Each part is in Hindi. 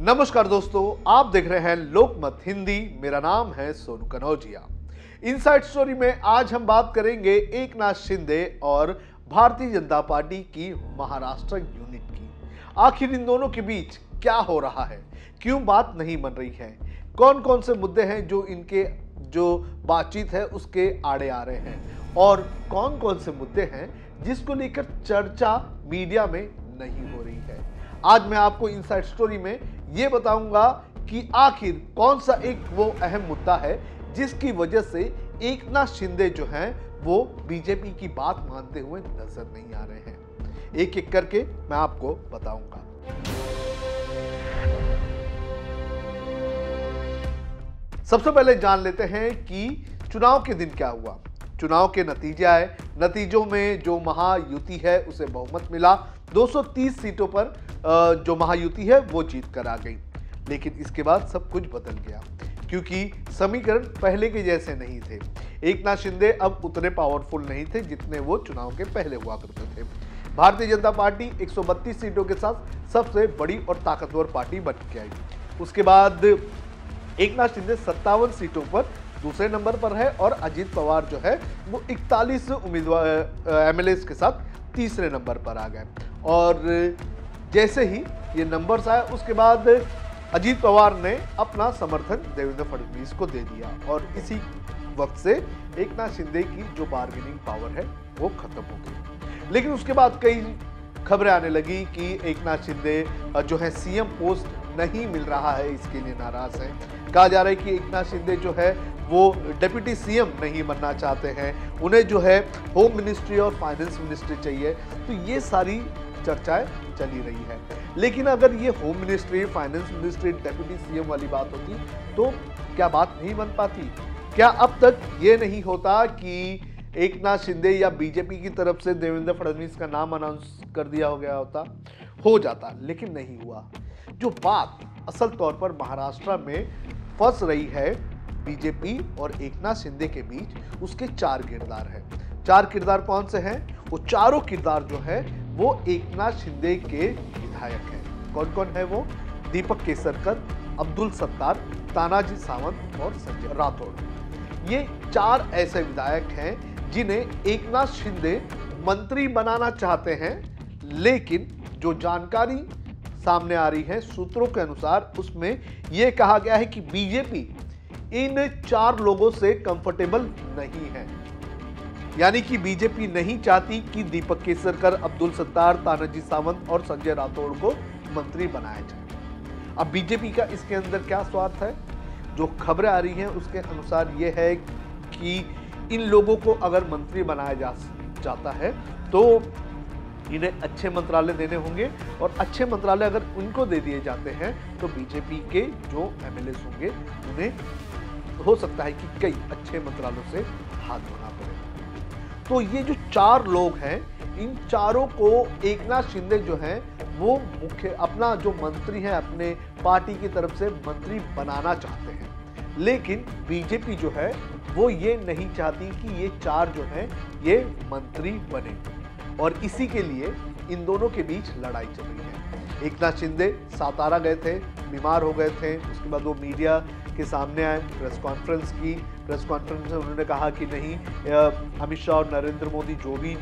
नमस्कार दोस्तों, आप देख रहे हैं लोकमत हिंदी। मेरा नाम है सोनू कनौजिया। इनसाइड स्टोरी में आज हम बात करेंगे एकनाथ शिंदे और भारतीय जनता पार्टी की महाराष्ट्र यूनिट की। आखिर इन दोनों के बीच क्या हो रहा है, क्यों बात नहीं बन रही है, कौन कौन से मुद्दे हैं जो इनके बातचीत है उसके आड़े आ रहे हैं और कौन कौन से मुद्दे हैं जिसको लेकर चर्चा मीडिया में नहीं हो रही है। आज मैं आपको इनसाइड स्टोरी में ये बताऊंगा कि आखिर कौन सा एक वो अहम मुद्दा है जिसकी वजह से एकनाथ शिंदे जो हैं वो बीजेपी की बात मानते हुए नजर नहीं आ रहे हैं। एक एक करके मैं आपको बताऊंगा। सबसे पहले जान लेते हैं कि चुनाव के दिन क्या हुआ। चुनाव के नतीजे आए, नतीजों में जो महायुति है उसे बहुमत मिला। 230 सीटों पर जो महायुति है वो जीत कर आ गई। लेकिन इसके बाद सब कुछ बदल गया क्योंकि समीकरण पहले के जैसे नहीं थे। एकनाथ शिंदे अब उतने पावरफुल नहीं थे जितने वो चुनाव के पहले हुआ करते थे। भारतीय जनता पार्टी 132 सीटों के साथ सबसे बड़ी और ताकतवर पार्टी बन के आई। उसके बाद एकनाथ शिंदे 57 सीटों पर दूसरे नंबर पर है और अजीत पवार जो है वो 41 उम्मीदवार एमएलएस के साथ तीसरे नंबर पर आ गए। और जैसे ही ये नंबर्स आए उसके बाद अजीत पवार ने अपना समर्थन देवेंद्र फडणवीस को दे दिया और इसी वक्त से एकनाथ शिंदे की जो बार्गेनिंग पावर है वो खत्म हो गई। लेकिन उसके बाद कई खबरें आने लगी कि एकनाथ शिंदे जो है सीएम पोस्ट नहीं मिल रहा है, इसके लिए नाराज है। कहा जा रहा है कि एकनाथ शिंदे जो है वो डिप्टी सीएम नहीं बनना चाहते हैं, उन्हें जो है होम मिनिस्ट्री और फाइनेंस मिनिस्ट्री चाहिए। तो ये सारी चर्चाएं चली रही है। लेकिन अगर ये home ministry, finance ministry, deputy CM वाली बात होती तो क्या बात नहीं बन पाती? क्या अब तक ये नहीं होता कि एकनाथ शिंदे या बीजेपी की तरफ से देवेंद्र फडणवीस का नाम अनाउंस कर दिया हो गया होता? हो जाता, लेकिन नहीं हुआ। जो बात असल तौर पर महाराष्ट्र में फंस रही है बीजेपी और एकनाथ शिंदे के बीच, उसके चार किरदार हैं। चार किरदार कौन से हैं? वो चारों किरदार जो है वो एकनाथ शिंदे के विधायक हैं। कौन कौन है वो? दीपक केसरकर, अब्दुल सत्तार, तानाजी सावंत और संजय राठौड़। ये चार ऐसे विधायक हैं जिन्हें एकनाथ शिंदे मंत्री बनाना चाहते हैं। लेकिन जो जानकारी सामने आ रही है सूत्रों के अनुसार, उसमें यह कहा गया है कि बीजेपी इन चार लोगों से कंफर्टेबल नहीं है। यानी कि बीजेपी नहीं चाहती कि दीपक केसरकर, अब्दुल सत्तार, तानाजी सावंत और संजय राठौड़ को मंत्री बनाया जाए। अब बीजेपी का इसके अंदर क्या स्वार्थ है? जो खबरें आ रही हैं उसके अनुसार यह है कि इन लोगों को अगर मंत्री बनाया जाता है तो इन्हें अच्छे मंत्रालय देने होंगे और अच्छे मंत्रालय अगर उनको दे दिए जाते हैं तो बीजेपी के जो एमएलए होंगे उन्हें हो सकता है कि कई अच्छे मंत्रालयों से हाथ धोना पड़े। तो ये जो चार लोग हैं, इन चारों को एकनाथ शिंदे जो हैं वो मुख्य अपना जो मंत्री है अपने पार्टी की तरफ से मंत्री बनाना चाहते हैं। लेकिन बीजेपी जो है वो ये नहीं चाहती कि ये चार जो हैं ये मंत्री बने और इसी के लिए इन दोनों के बीच लड़ाई चल रही है। एकनाथ शिंदे सातारा गए थे, बीमार हो गए थे। उसके बाद वो मीडिया के सामने आए, प्रेस कॉन्फ्रेंस की। प्रेस कॉन्फ्रेंस में उन्होंने कहा कि नहीं, अमित शाह और नरेंद्र मोदी जो भी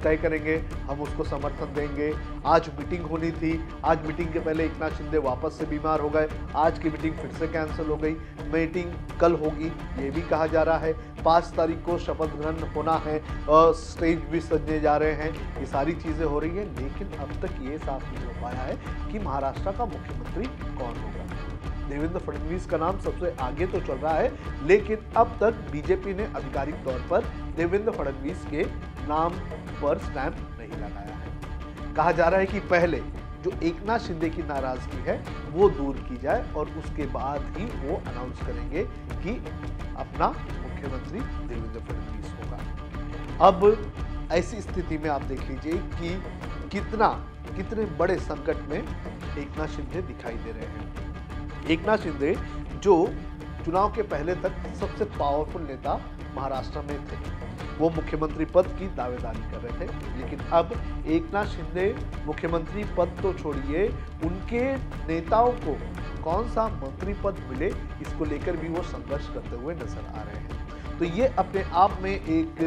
तय करेंगे हम उसको समर्थन देंगे। आज मीटिंग होनी थी, आज मीटिंग के पहले एकनाथ शिंदे वापस से बीमार हो गए। आज की मीटिंग फिर से कैंसिल हो गई। मीटिंग कल होगी ये भी कहा जा रहा है। 5 तारीख को शपथ ग्रहण होना है, स्टेज भी सजने जा रहे हैं। ये सारी चीज़ें हो रही हैं, लेकिन अब तक ये साफ नहीं हो पाया है कि महाराष्ट्र का मुख्यमंत्री कौन होगा। देवेंद्र फडणवीस का नाम सबसे आगे तो चल रहा है, लेकिन अब तक बीजेपी ने आधिकारिक तौर पर देवेंद्र फडणवीस के नाम पर स्टैंप नहीं लगाया है। कहा जा रहा है कि पहले जो एकनाथ शिंदे की नाराजगी है वो दूर की जाए और उसके बाद ही वो अनाउंस करेंगे कि अपना मुख्यमंत्री देवेंद्र फडणवीस होगा। अब ऐसी स्थिति में आप देख लीजिए कि कितने बड़े संकट में एकनाथ शिंदे दिखाई दे रहे हैं। एकनाथ शिंदे जो चुनाव के पहले तक सबसे पावरफुल नेता महाराष्ट्र में थे, वो मुख्यमंत्री पद की दावेदारी कर रहे थे। लेकिन अब एकनाथ शिंदे मुख्यमंत्री पद तो छोड़िए, उनके नेताओं को कौन सा मंत्री पद मिले, इसको लेकर भी वो संघर्ष करते हुए नजर आ रहे हैं। तो ये अपने आप में एक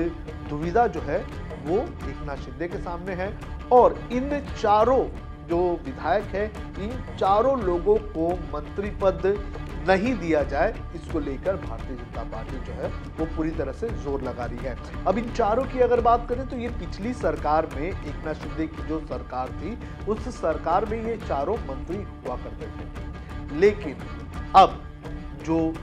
दुविधा जो है वो एकनाथ शिंदे के सामने है। और इन चारों जो विधायक है, इन चारों लोगों को मंत्री पद नहीं दिया जाए, इसको लेकर भारतीय जनता पार्टी जो है वो पूरी तरह से जोर लगा रही है। अब इन चारों की अगर बात करें तो ये पिछली सरकार में, एकनाथ शिंदे की जो सरकार थी, उस सरकार में ये चारों मंत्री हुआ करते थे। लेकिन अब जो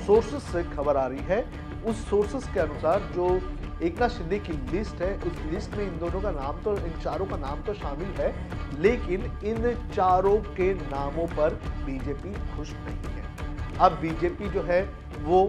सोर्सेस से खबर आ रही है, उस सोर्सेस के अनुसार जो एकनाथ शिंदे की लिस्ट है, उस लिस्ट में इन दोनों का नाम तो, इन चारों का नाम तो शामिल है, लेकिन इन चारों के नामों पर बीजेपी खुश नहीं है। अब बीजेपी जो है वो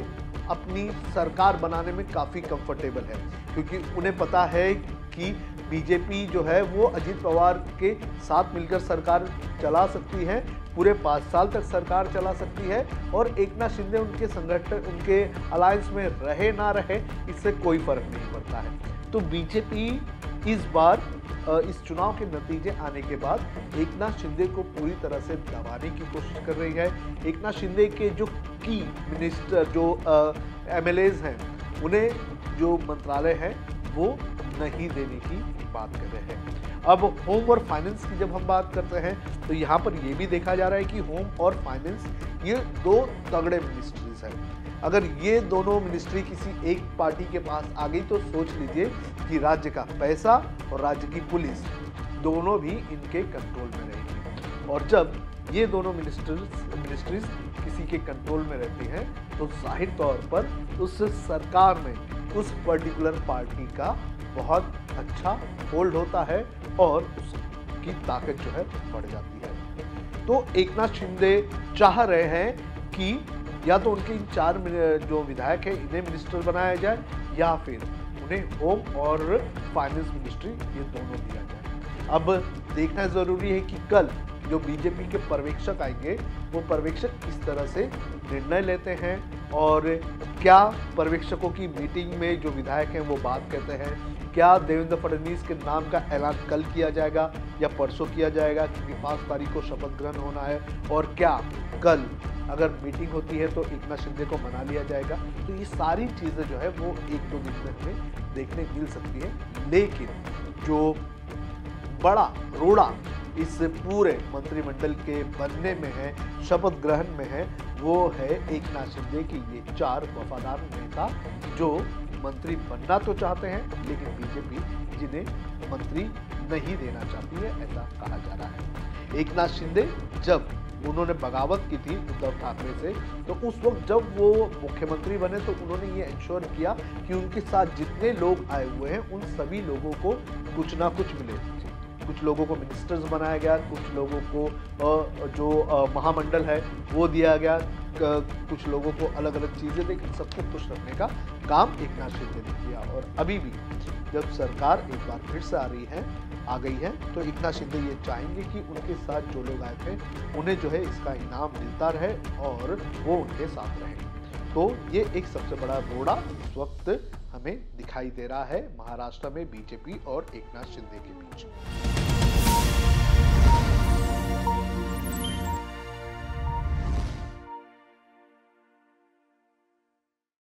अपनी सरकार बनाने में काफी कंफर्टेबल है, क्योंकि उन्हें पता है कि बीजेपी जो है वो अजीत पवार के साथ मिलकर सरकार चला सकती है, पूरे 5 साल तक सरकार चला सकती है, और एकनाथ शिंदे उनके संगठन, उनके अलायंस में रहे ना रहे, इससे कोई फर्क नहीं पड़ता है। तो बीजेपी इस बार इस चुनाव के नतीजे आने के बाद एकनाथ शिंदे को पूरी तरह से दबाने की कोशिश कर रही है। एकनाथ शिंदे के जो की मिनिस्टर, जो एमएलएज हैं, उन्हें जो मंत्रालय है वो नहीं देने की बात कर रहे हैं। अब होम और फाइनेंस की जब हम बात करते हैं तो यहाँ पर यह भी देखा जा रहा है कि होम और फाइनेंस ये दो तगड़े मिनिस्ट्रीज हैं। अगर ये दोनों मिनिस्ट्री किसी एक पार्टी के पास आ गई तो सोच लीजिए कि राज्य का पैसा और राज्य की पुलिस दोनों भी इनके कंट्रोल में रहेगी। और जब ये दोनों मिनिस्ट्रीज किसी के कंट्रोल में रहती हैं तो जाहिर तौर पर उस सरकार में उस पर्टिकुलर पार्टी का बहुत अच्छा होल्ड होता है और उसकी ताकत जो है बढ़ जाती है। तो एकनाथ शिंदे चाह रहे हैं कि या तो उनके इन 4 जो विधायक हैं इन्हें मिनिस्टर बनाया जाए, या फिर उन्हें होम और फाइनेंस मिनिस्ट्री ये दोनों दिया जाए। अब देखना जरूरी है कि कल जो बीजेपी के पर्यवेक्षक आएंगे वो पर्यवेक्षक किस तरह से निर्णय लेते हैं, और क्या पर्यवेक्षकों की मीटिंग में जो विधायक हैं वो बात कहते हैं, क्या देवेंद्र फडणवीस के नाम का ऐलान कल किया जाएगा या परसों किया जाएगा, क्योंकि 5 तारीख को शपथ ग्रहण होना है, और क्या कल अगर मीटिंग होती है तो एकनाथ शिंदे को मना लिया जाएगा। तो ये सारी चीज़ें जो है वो 1-2 दिन में हमें देखने मिल सकती है। लेकिन जो बड़ा रोड़ा इस पूरे मंत्रिमंडल के बनने में है, शपथ ग्रहण में है, वो है एकनाथ शिंदे की ये 4 वफादार नेता जो मंत्री बनना तो चाहते हैं, लेकिन बीजेपी जिन्हें मंत्री नहीं देना चाहती है, ऐसा कहा जा रहा है। एकनाथ शिंदे जब उन्होंने बगावत की थी उद्धव ठाकरे से, तो उस वक्त जब वो मुख्यमंत्री बने तो उन्होंने ये इंश्योर किया कि उनके साथ जितने लोग आए हुए हैं उन सभी लोगों को कुछ ना कुछ मिले। कुछ लोगों को मिनिस्टर्स बनाया गया, कुछ लोगों को जो महामंडल है वो दिया गया, कुछ लोगों को अलग अलग चीज़ें देकर सबको खुश रखने का काम एकनाथ शिंदे ने किया। और अभी भी जब सरकार एक बार फिर से आ गई है तो एकनाथ शिंदे ये चाहेंगे कि उनके साथ जो लोग आए थे उन्हें जो है इसका इनाम मिलता रहे और वो उनके साथ रहे। तो ये एक सबसे बड़ा रोड़ा इस वक्त हमें दिखाई दे रहा है महाराष्ट्र में बीजेपी और एकनाथ शिंदे के बीच।